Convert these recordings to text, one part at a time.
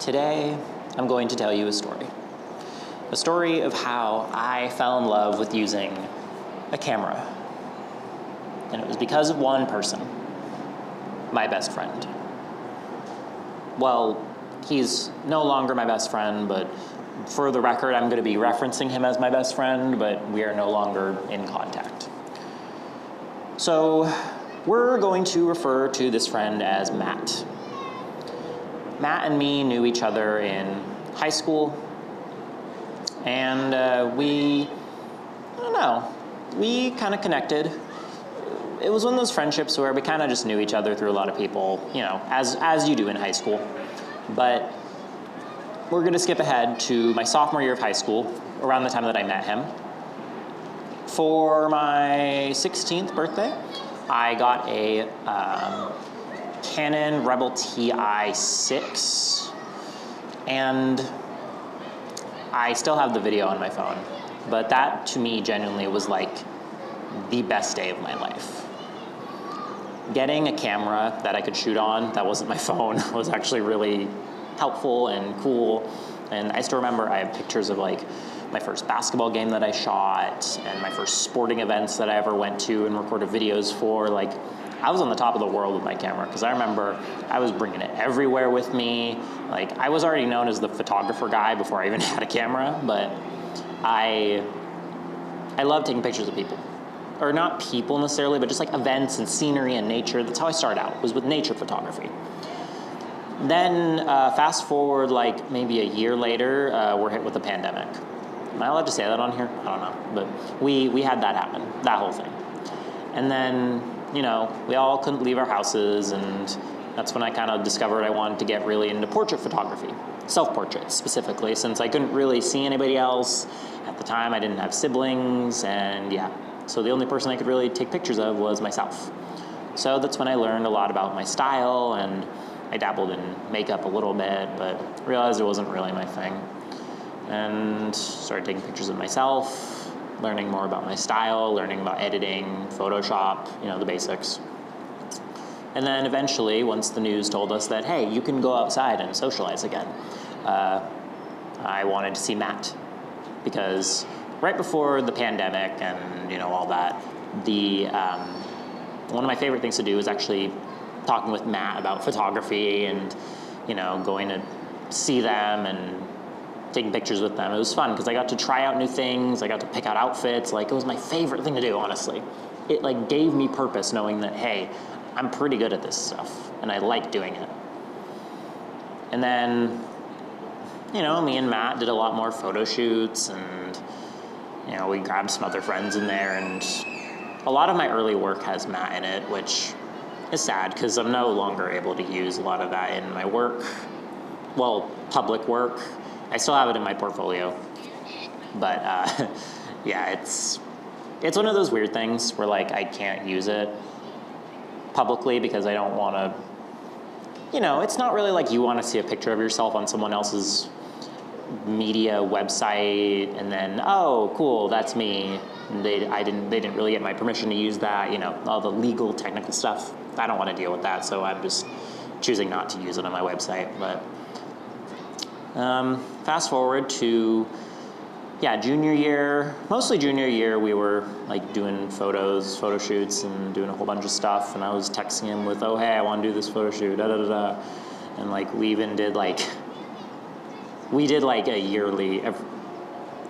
Today, I'm going to tell you a story. A story of how I fell in love with using a camera. And it was because of one person, my best friend. Well, he's no longer my best friend, but for the record, I'm going to be referencing him as my best friend, but we are no longer in contact. So we're going to refer to this friend as Matt. Matt and me knew each other in high school, and we kind of connected. It was one of those friendships where we kind of just knew each other through a lot of people, as you do in high school. But we're going to skip ahead to my sophomore year of high school, around the time that I met him. For my 16th birthday, I got a Canon Rebel TI6, and I still have the video on my phone. But that, to me, genuinely was like the best day of my life. Getting a camera that I could shoot on that wasn't my phone was actually really helpful and cool. And I still remember I have pictures of like my first basketball game that I shot and my first sporting events that I ever went to and recorded videos for. Like, I was on the top of the world with my camera because I remember I was bringing it everywhere with me. Like, I was already known as the photographer guy before I even had a camera, but I love taking pictures of people. Or not people necessarily, but just like events and scenery and nature. That's how I started out, was with nature photography. Then fast forward like maybe a year later, we're hit with the pandemic. Am I allowed to say that on here? I don't know, but we had that happen, that whole thing. And then, we all couldn't leave our houses, and that's when I kind of discovered I wanted to get really into portrait photography, self-portraits specifically, since I couldn't really see anybody else. At the time, I didn't have siblings, and yeah. So the only person I could really take pictures of was myself. So that's when I learned a lot about my style, and I dabbled in makeup a little bit, but realized it wasn't really my thing. And started taking pictures of myself, learning more about my style, learning about editing, Photoshop, the basics. And then eventually, once the news told us that, hey, you can go outside and socialize again, I wanted to see Matt. Because right before the pandemic and, all that, one of my favorite things to do was actually talking with Matt about photography and, going to see them and taking pictures with them. It was fun because I got to try out new things. I got to pick out outfits. Like, it was my favorite thing to do, honestly. It like gave me purpose knowing that, hey, I'm pretty good at this stuff and I like doing it. And then, me and Matt did a lot more photo shoots, and, we grabbed some other friends in there, and a lot of my early work has Matt in it, which is sad because I'm no longer able to use a lot of that in my work. Well, public work. I still have it in my portfolio. But yeah, it's one of those weird things where like I can't use it publicly because I don't want to, it's not really like you want to see a picture of yourself on someone else's media website and then, oh, cool, that's me. They didn't really get my permission to use that, all the legal technical stuff. I don't want to deal with that, so I'm just choosing not to use it on my website. But fast forward to, junior year, mostly junior year, we were like doing photo shoots and doing a whole bunch of stuff, and I was texting him with, oh, hey, I want to do this photo shoot, da-da-da-da. And like we even did a yearly, on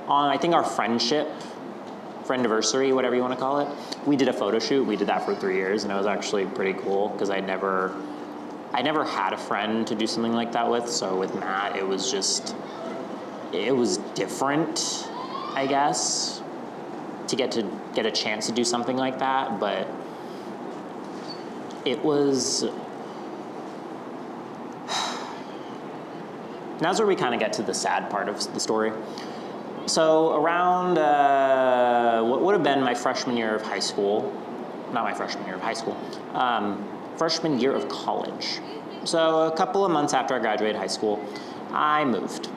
I think our friendiversary, whatever you want to call it, we did a photo shoot. We did that for 3 years, and it was actually pretty cool because I never had a friend to do something like that with. So with Matt, it was different, I guess, to get a chance to do something like that. But it was. Now's where we kind of get to the sad part of the story. So around what would have been my freshman year of high school, not my freshman year of high school, freshman year of college. So a couple of months after I graduated high school, I moved.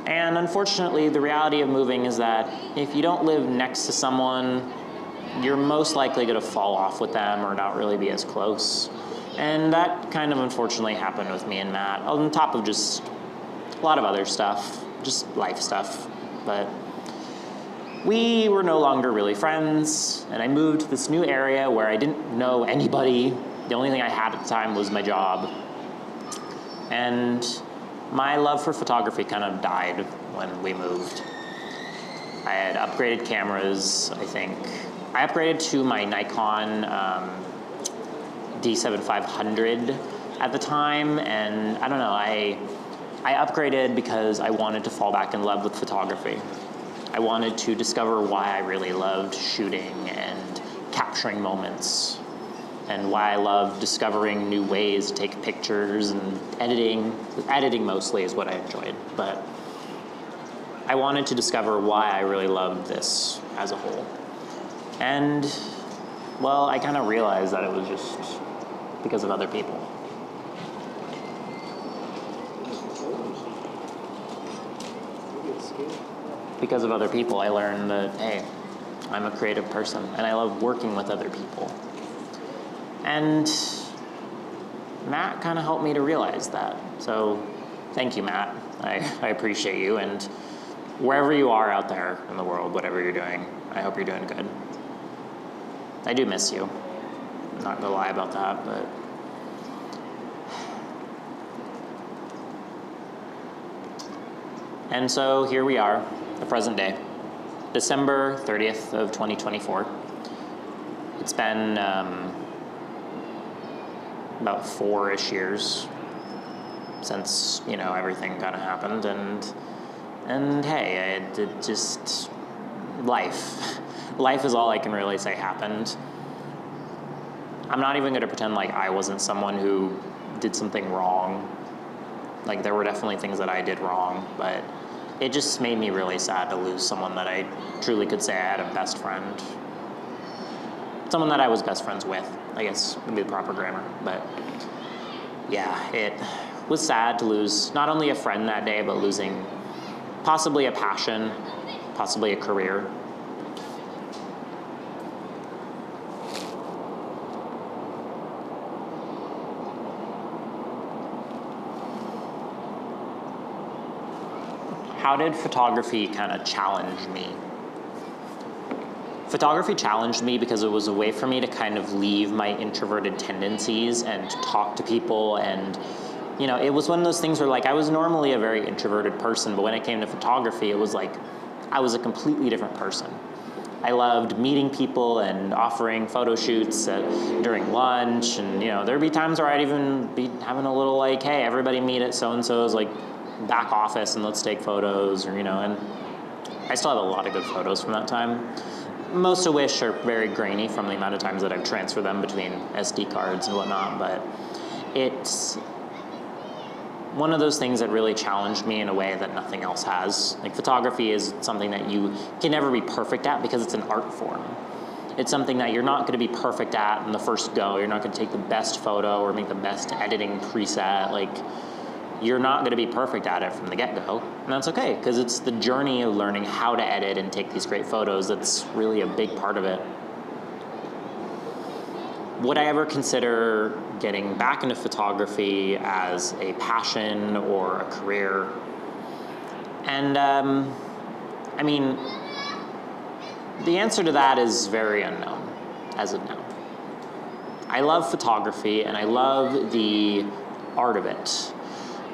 And unfortunately, the reality of moving is that if you don't live next to someone, you're most likely going to fall off with them or not really be as close. And that kind of unfortunately happened with me and Matt, on top of just a lot of other stuff, just life stuff. But we were no longer really friends, and I moved to this new area where I didn't know anybody. The only thing I had at the time was my job. And my love for photography kind of died when we moved. I had upgraded cameras, I think. I upgraded to my Nikon D7500 at the time, and I don't know, I upgraded because I wanted to fall back in love with photography. I wanted to discover why I really loved shooting and capturing moments, and why I loved discovering new ways to take pictures and editing. Editing mostly is what I enjoyed, but I wanted to discover why I really loved this as a whole. And, well, I kind of realized that it was just because of other people. Because of other people, I learned that, hey, I'm a creative person, and I love working with other people. And Matt kind of helped me to realize that. So thank you, Matt. I appreciate you, and wherever you are out there in the world, whatever you're doing, I hope you're doing good. I do miss you. I'm not gonna lie about that, but and so here we are, the present day, December 30th of 2024. It's been about 4-ish years since, you know, everything kind of happened, and hey, it just, life. Life is all I can really say happened. I'm not even gonna pretend like I wasn't someone who did something wrong. Like, there were definitely things that I did wrong, but it just made me really sad to lose someone that I truly could say I had a best friend. Someone that I was best friends with, I guess would be the proper grammar. But yeah, it was sad to lose not only a friend that day, but losing possibly a passion, possibly a career. How did photography kind of challenge me? Photography challenged me because it was a way for me to kind of leave my introverted tendencies and talk to people. And, you know, it was one of those things where, like, I was normally a very introverted person, but when it came to photography, it was like I was a completely different person. I loved meeting people and offering photo shoots during lunch, and, you know, there'd be times where I'd even be having a little, like, hey, everybody meet at so-and-so's, like, back office and let's take photos, or, you know, and I still have a lot of good photos from that time. Most of which are very grainy from the amount of times that I've transferred them between SD cards and whatnot, but it's one of those things that really challenged me in a way that nothing else has. Like, photography is something that you can never be perfect at because it's an art form. It's something that you're not going to be perfect at in the first go. You're not going to take the best photo or make the best editing preset. Like, you're not going to be perfect at it from the get-go, and that's okay, because it's the journey of learning how to edit and take these great photos that's really a big part of it. Would I ever consider getting back into photography as a passion or a career? And, I mean, the answer to that is very unknown as of now. I love photography, and I love the art of it.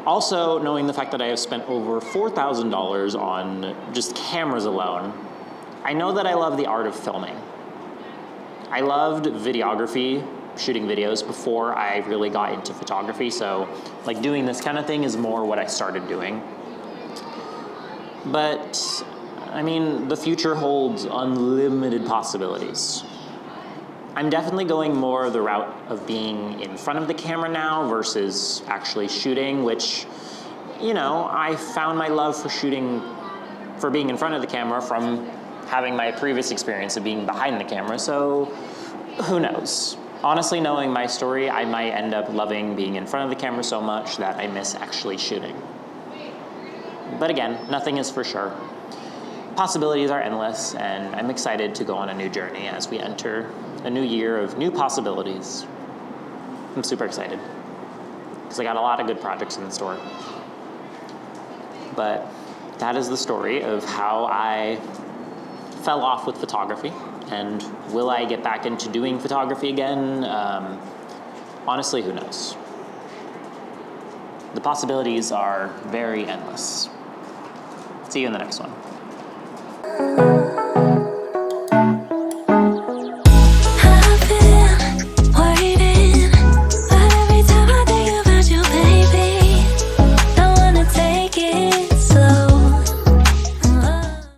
Also, knowing the fact that I have spent over $4,000 on just cameras alone, I know that I love the art of filming. I loved videography, shooting videos, before I really got into photography, so, like, doing this kind of thing is more what I started doing. But, I mean, the future holds unlimited possibilities. I'm definitely going more the route of being in front of the camera now versus actually shooting, which, you know, I found my love for being in front of the camera from having my previous experience of being behind the camera, so who knows? Honestly, knowing my story, I might end up loving being in front of the camera so much that I miss actually shooting. But again, nothing is for sure. Possibilities are endless, and I'm excited to go on a new journey as we enter a new year of new possibilities. I'm super excited because I got a lot of good projects in store. But that is the story of how I fell off with photography. And will I get back into doing photography again? Honestly, who knows? The possibilities are very endless. See you in the next one.